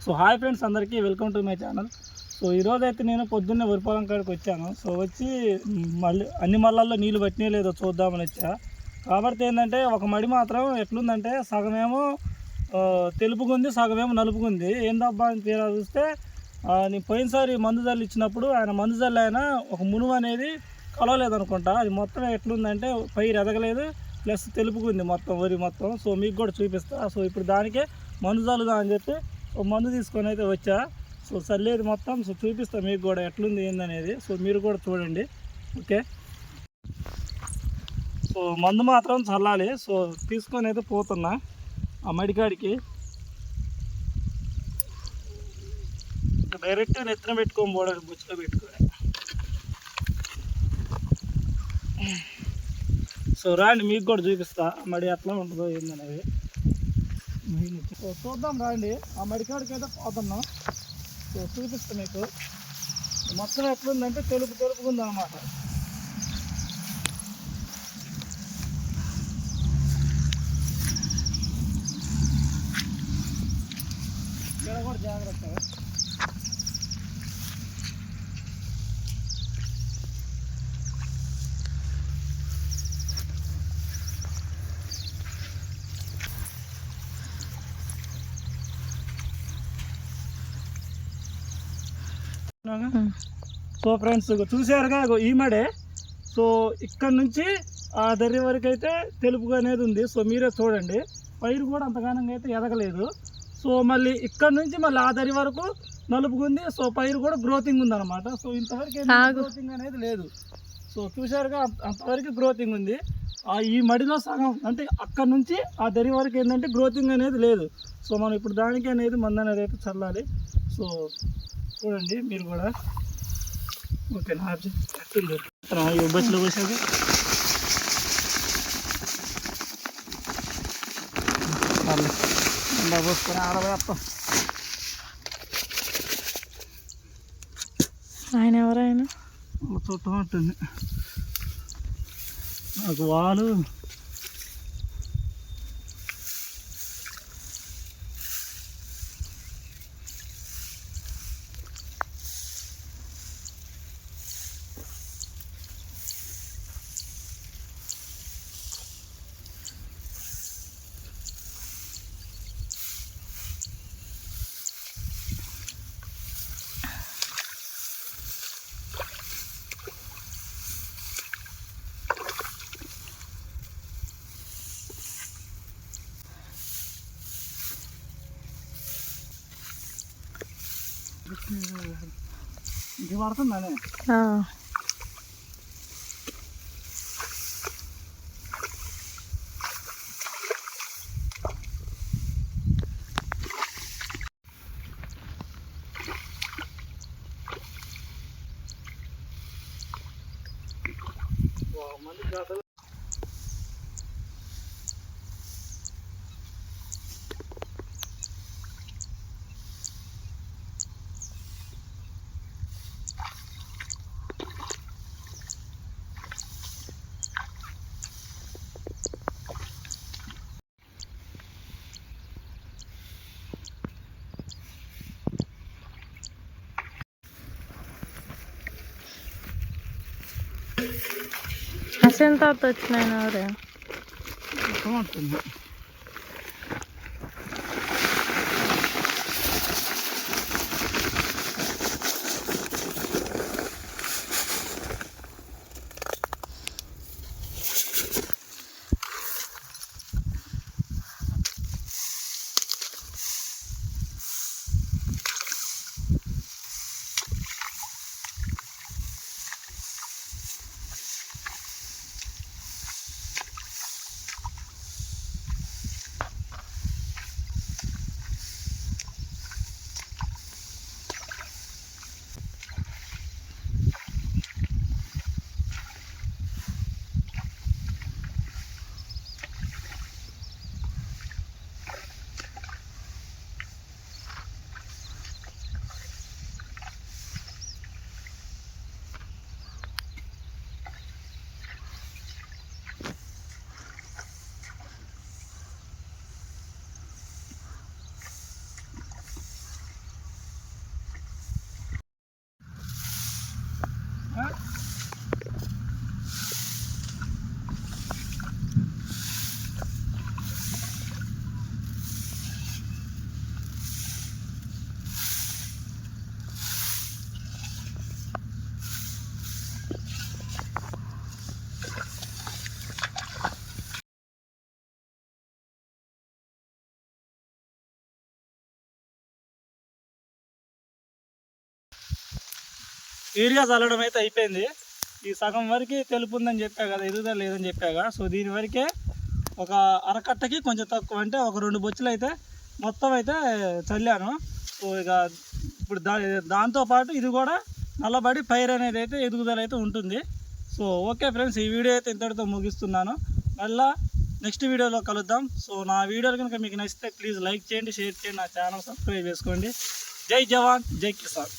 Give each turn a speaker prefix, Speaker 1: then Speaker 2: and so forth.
Speaker 1: So hi friends, అందరికీ welcome to my channel. So ఈరోజు అయితే నేను పొద్దున్నే వరి పొలం కాడికి వచ్చాను. సో వచ్చి మళ్ళీ అన్ని మళ్ళల్లో నీళ్ళు పట్టినా లేదో చూద్దామని వచ్చా. కాబట్టి ఏంటంటే ఒక మడి మాత్రం ఎట్లుందంటే సగమేమో తెలుపుకుంది, సగమేమో నలుపుకుంది. ఏందబ్బా అని తీరా చూస్తే నేను పోయినసారి మందు జల్లు ఇచ్చినప్పుడు ఆయన మందు జల్లు అయినా ఒక మునుగు అనేది కలవలేదనుకుంటా. అది మొత్తం ఎట్లుందంటే పైరు ఎదగలేదు, ప్లస్ తెలుపుకుంది మొత్తం వరి మొత్తం. సో మీకు కూడా చూపిస్తా. సో ఇప్పుడు దానికే మందు జల్లుదా అని చెప్పి మందు తీసుకొని అయితే వచ్చా. సో చల్లేది మొత్తం సో చూపిస్తా మీకు కూడా ఎట్లుంది ఏందనేది. సో మీరు కూడా చూడండి, ఓకే. సో మందు మాత్రం చల్లాలి. సో తీసుకొని అయితే పోతున్నా ఆ మడికాడికి. డైరెక్ట్ నెత్తిన పెట్టుకొని పోవడానికి బుచ్చిలో పెట్టుకొని. సో రాండి, మీకు కూడా చూపిస్తా మడి ఎట్లా ఉంటుందో ఏందనేది. సో చూద్దాం రండి, ఆ మడికాడికి అయితే పోతున్నాం. సో చూపిస్తా మీకు మొత్తం ఎట్లుందంటే తెలుపుకుంది అన్నమాట. ఇక్కడ కూడా జాగ్రత్తగా. సో ఫ్రెండ్స్ చూసారుగా ఈ మడే. సో ఇక్కడ నుంచి ఆ దర్రి వరకు అయితే తెలుపుగా అనేది ఉంది. సో మీరే చూడండి, పైరు కూడా అంతగానంగా అయితే ఎదగలేదు. సో మళ్ళీ ఇక్కడ నుంచి మళ్ళీ ఆ దరి వరకు నలుపుకుంది. సో పైరు కూడా గ్రోతింగ్ ఉంది అనమాట. సో ఇంతవరకు గ్రోతింగ్ అనేది లేదు. సో చూసారుగా అంతవరకు గ్రోతింగ్ ఉంది. ఈ మడిలో సగం అంటే అక్కడ నుంచి ఆ దరి వరకు ఏంటంటే గ్రోతింగ్ అనేది లేదు. సో మనం ఇప్పుడు దానికి అనేది మందు అనేది అయితే చల్లాలి. సో చూడండి మీరు కూడా, ఓకేనా. బస్సులో పోసాక పోసుకొని ఆడవేస్తాం.
Speaker 2: ఆయన ఎవరైనా
Speaker 1: చుట్టం ఉంటుంది నాకు వాళ్ళు. ఇది పడుతుందనే మంది జాతర.
Speaker 2: అసలు తర్వాత వచ్చినాయన ఎవరే
Speaker 1: ఉంటుంది. యూరియా చల్లడం అయితే అయిపోయింది. ఈ సగం వరకు తెలుపు ఉందని చెప్పా కదా, ఎదుగుదల లేదని చెప్పాగా. సో దీని వరకే ఒక అరకట్టకి కొంచెం తక్కువ, అంటే ఒక 2 బొచ్చులు అయితే మొత్తం అయితే చల్లాను. సో ఇక ఇప్పుడు దాంతోపాటు ఇది కూడా నల్లబడి పైరు అనేది అయితే ఎదుగుదల అయితే ఉంటుంది. సో ఓకే ఫ్రెండ్స్, ఈ వీడియో అయితే ఇంతటితో ముగిస్తున్నాను. మళ్ళీ నెక్స్ట్ వీడియోలో కలుద్దాం. సో నా వీడియోలు కనుక మీకు నచ్చితే ప్లీజ్ లైక్ చేయండి, షేర్ చేయండి, నా ఛానల్ సబ్స్క్రైబ్ చేసుకోండి. జై జవాన్, జై కిసాన్.